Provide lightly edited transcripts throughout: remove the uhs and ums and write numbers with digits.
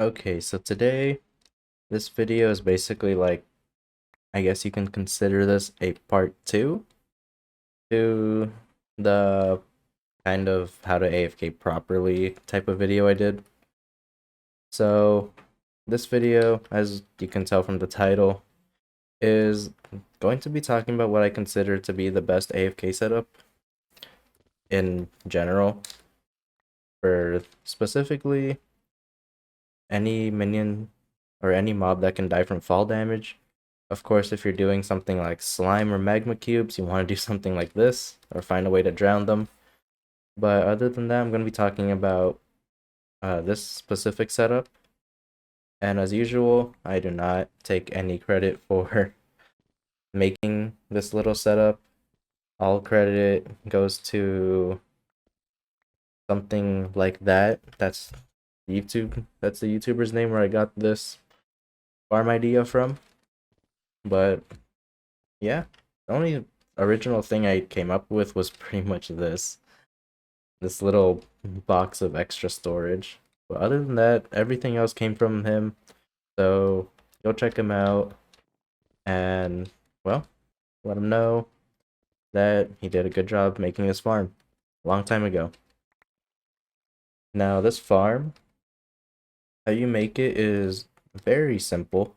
Okay, so today, this video is basically like, I guess you can consider this a part 2 to the kind of how to AFK properly type of video I did. So, this video, as you can tell from the title, is going to be talking about what I consider to be the best AFK setup in general, for specifically any minion or any mob that can die from fall damage. Of course, if you're doing something like slime or magma cubes, you want to do something like this or find a way to drown them. But other than that, I'm going to be talking about this specific setup. And as usual, I do not take any credit for making this little setup. All credit goes to something like that. That's YouTube. That's the YouTuber's name where I got this farm idea from. But yeah, the only original thing I came up with was pretty much this little box of extra storage. But other than that, everything else came from him. So go check him out and, well, let him know that he did a good job making this farm a long time ago. Now, this farm, how you make it is very simple.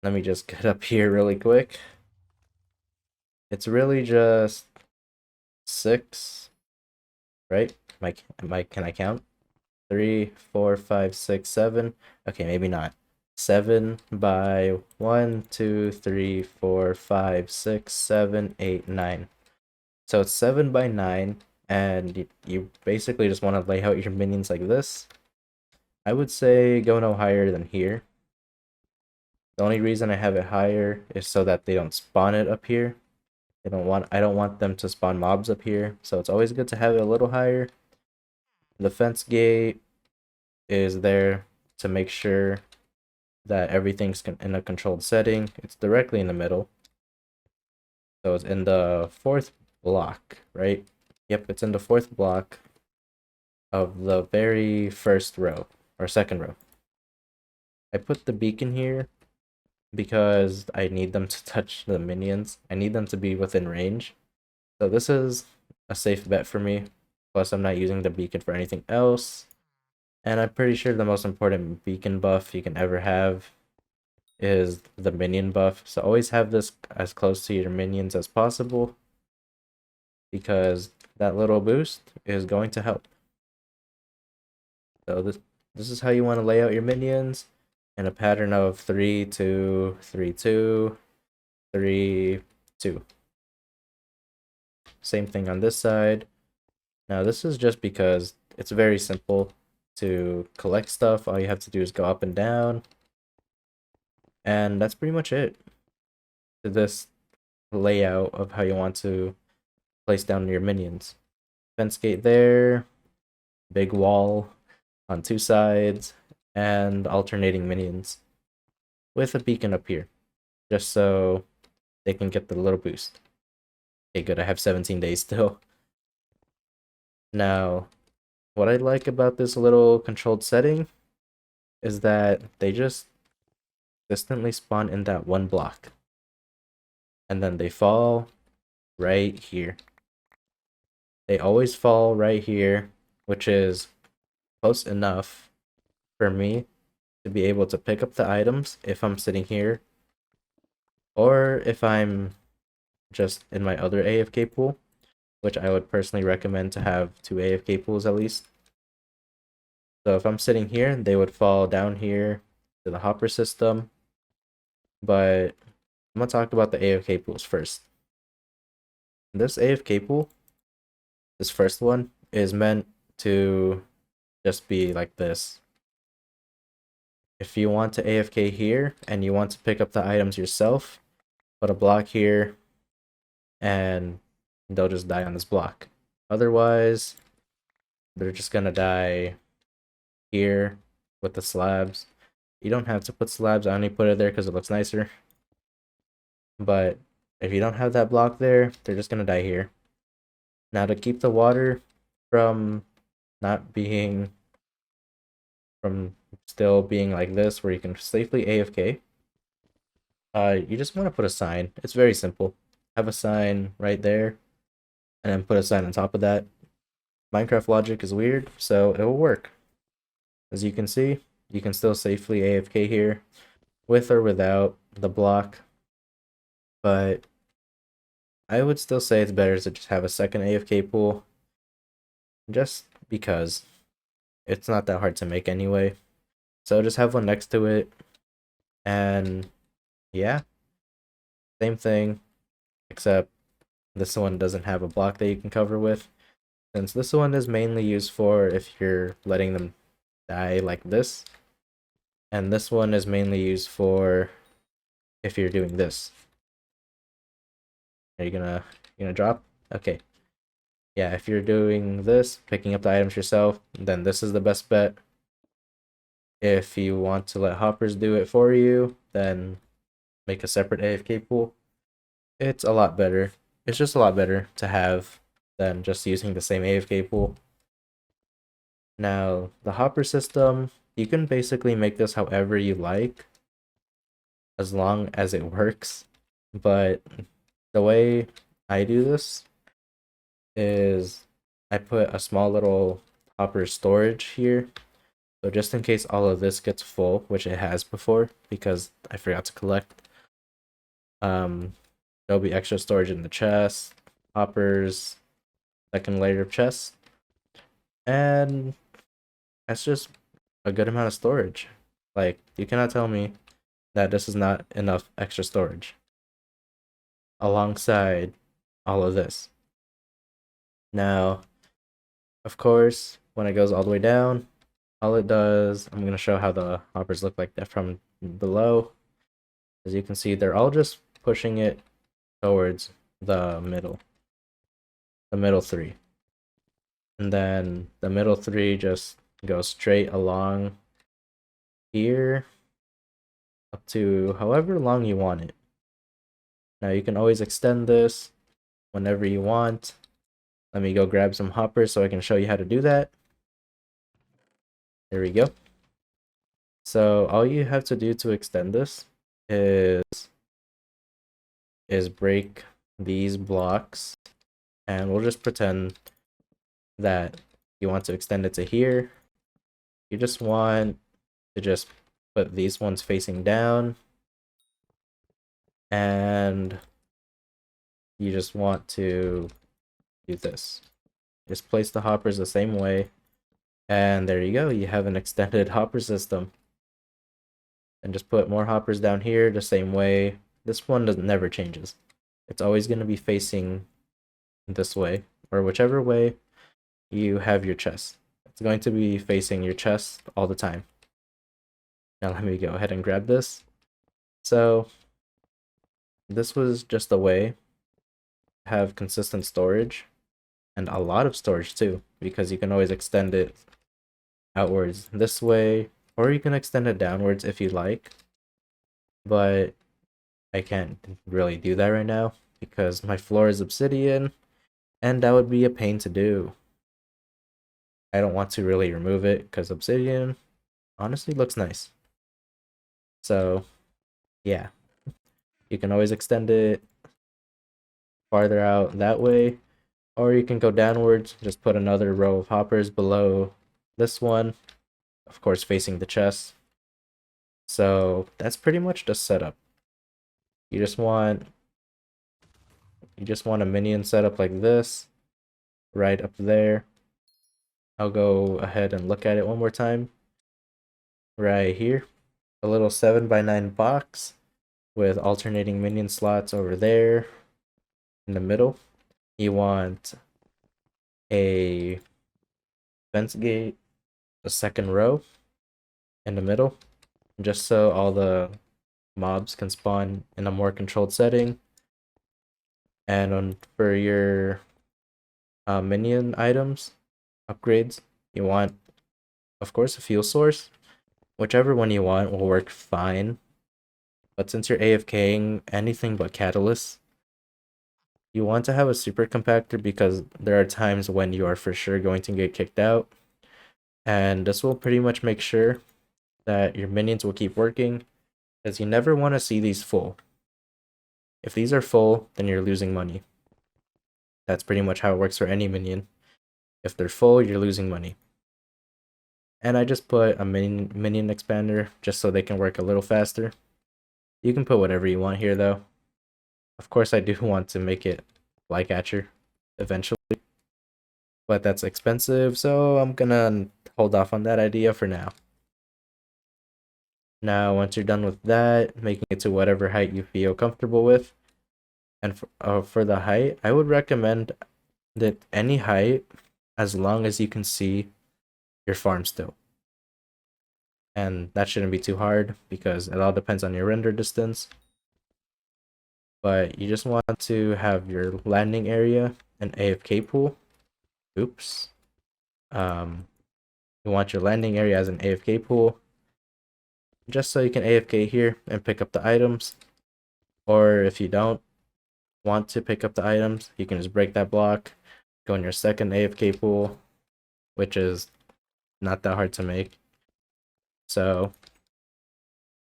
Let me just get up here really quick. It's really just 6, right? Can I count? 3, 4, 5, 6, 7. Okay, maybe not. 7 by 1, 2, 3, 4, 5, 6, 7, 8, 9. So it's 7 by 9, and you basically just want to lay out your minions like this. I would say go no higher than here. The only reason I have it higher is so that they don't spawn it up here. I don't want them to spawn mobs up here, so it's always good to have it a little higher. The fence gate is there to make sure that everything's in a controlled setting. It's directly in the middle. So it's in the 4th block, right? Yep, it's in the 4th block of the very first row, or second row. I put the beacon here because I need them to touch the minions. I need them to be within range. So this is a safe bet for me. Plus, I'm not using the beacon for anything else. And I'm pretty sure the most important beacon buff you can ever have is the minion buff. So always have this as close to your minions as possible, because that little boost is going to help. So this is how you want to lay out your minions in a pattern of 3, 2, 3, 2, 3, 2. Same thing on this side. Now this is just because it's very simple to collect stuff. All you have to do is go up and down. And that's pretty much it to this layout of how you want to place down your minions. Fence gate there, big wall on 2 sides, and alternating minions with a beacon up here, just so they can get the little boost. Okay, good, I have 17 days still. Now, what I like about this little controlled setting is that they just consistently spawn in that one block. And then they fall right here. They always fall right here, which is close enough for me to be able to pick up the items if I'm sitting here, or if I'm just in my other AFK pool, which I would personally recommend to have 2 AFK pools at least. So if I'm sitting here, they would fall down here to the hopper system. But I'm gonna talk about the AFK pools first. This AFK pool, this first one, is meant to just be like this. If you want to AFK here and you want to pick up the items yourself, put a block here and they'll just die on this block. Otherwise, they're just gonna die here with the slabs. You don't have to put slabs, I only put it there because it looks nicer. But if you don't have that block there, they're just gonna die here. Now, to keep the water from not being, from still being like this, where you can safely AFK, you just want to put a sign. It's very simple. Have a sign right there, and then put a sign on top of that. Minecraft logic is weird, so it will work. As you can see, you can still safely AFK here, with or without the block, but I would still say it's better to just have a second AFK pool, just because it's not that hard to make anyway. So just have one next to it, and yeah, same thing, except this one doesn't have a block that you can cover with, since this one is mainly used for if you're letting them die like this, and this one is mainly used for if you're doing this. Are you gonna drop? Okay. Yeah, if you're doing this, picking up the items yourself, then this is the best bet. If you want to let hoppers do it for you, then make a separate AFK pool. It's a lot better. It's just a lot better to have than just using the same AFK pool. Now, the hopper system, you can basically make this however you like, as long as it works. But the way I do this is I put a small little hopper storage here. So just in case all of this gets full, which it has before because I forgot to collect, there'll be extra storage in the chest, hoppers, second layer of chest, and that's just a good amount of storage. Like, you cannot tell me that this is not enough extra storage alongside all of this. Now, of course, when it goes all the way down, all it does, I'm going to show how the hoppers look like that from below. As you can see, they're all just pushing it towards the middle three. And then the middle three just go straight along here up to however long you want it. Now you can always extend this whenever you want. Let me go grab some hoppers so I can show you how to do that. There we go. So all you have to do to extend this is break these blocks, and we'll just pretend that you want to extend it to here. You just want to just put these ones facing down, and you just want to do this. Just place the hoppers the same way, and there you go. You have an extended hopper system. And just put more hoppers down here the same way. This one never changes. It's always going to be facing this way, or whichever way you have your chest. It's going to be facing your chest all the time. Now let me go ahead and grab this. So this was just a way to have consistent storage, and a lot of storage too, because you can always extend it outwards this way, or you can extend it downwards if you like. But I can't really do that right now because my floor is obsidian, and that would be a pain to do. I don't want to really remove it because obsidian honestly looks nice. So yeah, you can always extend it farther out that way, or you can go downwards, just put another row of hoppers below this one, of course facing the chest. So that's pretty much the setup. You just want a minion setup like this right up there. I'll go ahead and look at it one more time. Right here, a little 7x9 box with alternating minion slots over there in the middle. You want a fence gate, a second row in the middle, just so all the mobs can spawn in a more controlled setting. And for your minion items, upgrades, you want, of course, a fuel source. Whichever one you want will work fine. But since you're AFKing anything but catalysts, you want to have a super compactor because there are times when you are for sure going to get kicked out. And this will pretty much make sure that your minions will keep working is you never want to see these full. If these are full, then you're losing money. That's pretty much how it works for any minion. If they're full, you're losing money. And I just put a minion expander just so they can work a little faster. You can put whatever you want here though. Of course I do want to make it Flycatcher eventually, but that's expensive, so I'm gonna hold off on that idea for now. Now, once you're done with that, making it to whatever height you feel comfortable with, and for the height, I would recommend that any height, as long as you can see your farm still. And that shouldn't be too hard because it all depends on your render distance. But you just want to have your landing area an AFK pool. Oops. You want your landing area as an AFK pool, just so you can AFK here and pick up the items. Or if you don't want to pick up the items, you can just break that block, go in your second AFK pool, which is not that hard to make. So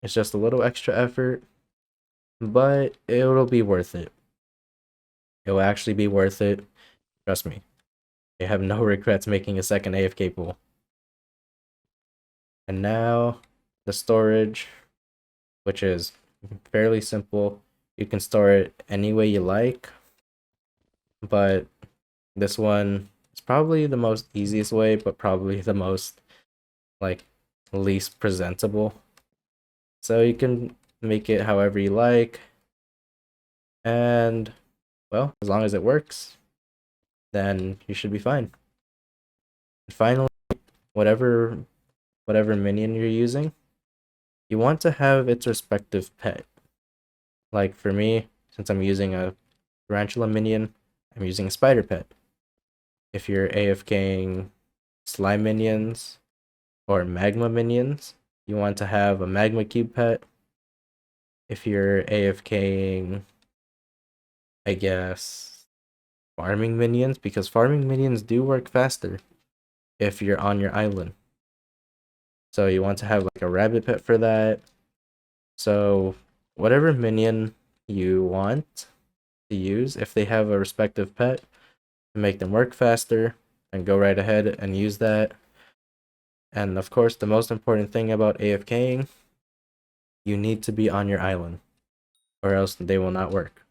it's just a little extra effort, but it'll be worth it. It will actually be worth it. Trust me. I have no regrets making a second AFK pool. And now the storage, which is fairly simple. You can store it any way you like, but this one is probably the most easiest way, but probably the most like least presentable. So you can make it however you like, and well, as long as it works, then you should be fine. And finally, whatever minion you're using, you want to have its respective pet. Like for me, since I'm using a tarantula minion, I'm using a spider pet. If you're AFKing slime minions or magma minions, you want to have a magma cube pet. If you're AFKing, I guess, farming minions, because farming minions do work faster if you're on your island. So you want to have like a rabbit pet for that. So whatever minion you want to use, if they have a respective pet, to make them work faster, and go right ahead and use that. And of course, the most important thing about AFKing, you need to be on your island, or else they will not work.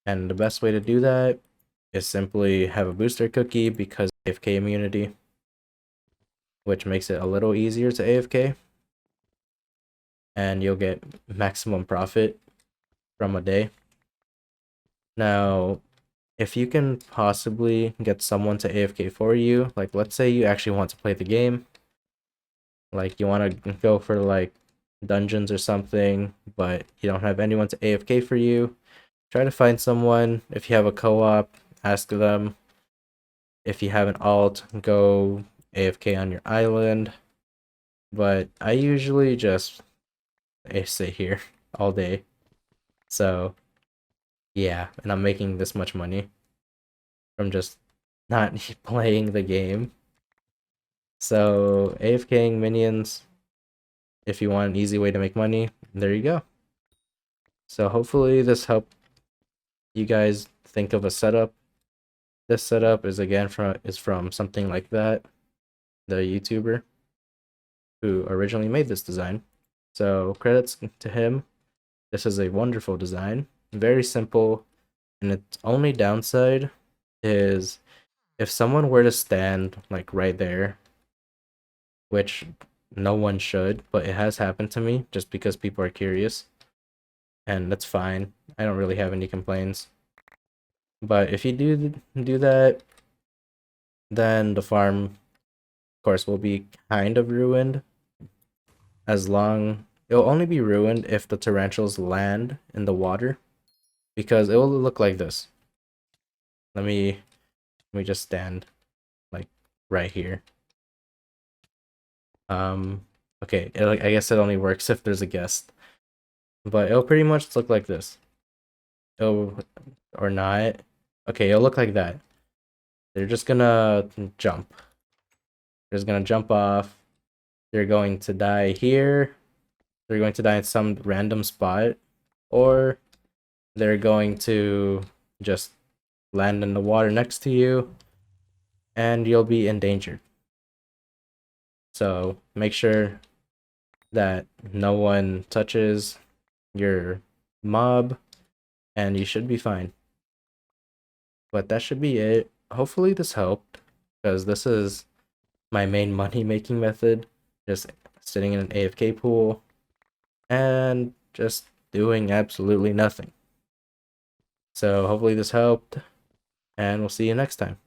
And the best way to do that is simply have a booster cookie, because AFK immunity, which makes it a little easier to AFK. And you'll get maximum profit from a day. Now, if you can possibly get someone to AFK for you, like let's say you actually want to play the game, like you want to go for like dungeons or something, but you don't have anyone to AFK for you, try to find someone. If you have a co-op, ask them. If you have an alt, go AFK on your island. But I usually just stay here all day. So yeah, and I'm making this much money from just not playing the game. So AFKing minions, if you want an easy way to make money, there you go. So hopefully this helped you guys think of a setup. This setup is again from something like that, the YouTuber who originally made this design. So credits to him. This is a wonderful design, very simple, and its only downside is if someone were to stand like right there, which no one should, but it has happened to me just because people are curious, and that's fine. I don't really have any complaints. But if you do that, then the farm, of course, will be kind of ruined. It'll only be ruined if the tarantulas land in the water, because it will look like this. Let me just stand like right here. Okay, I guess it only works if there's a guest, but it'll pretty much look like this. It'll, or not. Okay, it'll look like that. They're just gonna jump. They're just gonna jump off. they're going to die here, they're going to die in some random spot, or they're going to just land in the water next to you, and you'll be endangered. So make sure that no one touches your mob, and you should be fine. But that should be it. Hopefully this helped, because this is my main money making method, just sitting in an AFK pool and just doing absolutely nothing. So hopefully this helped, and we'll see you next time.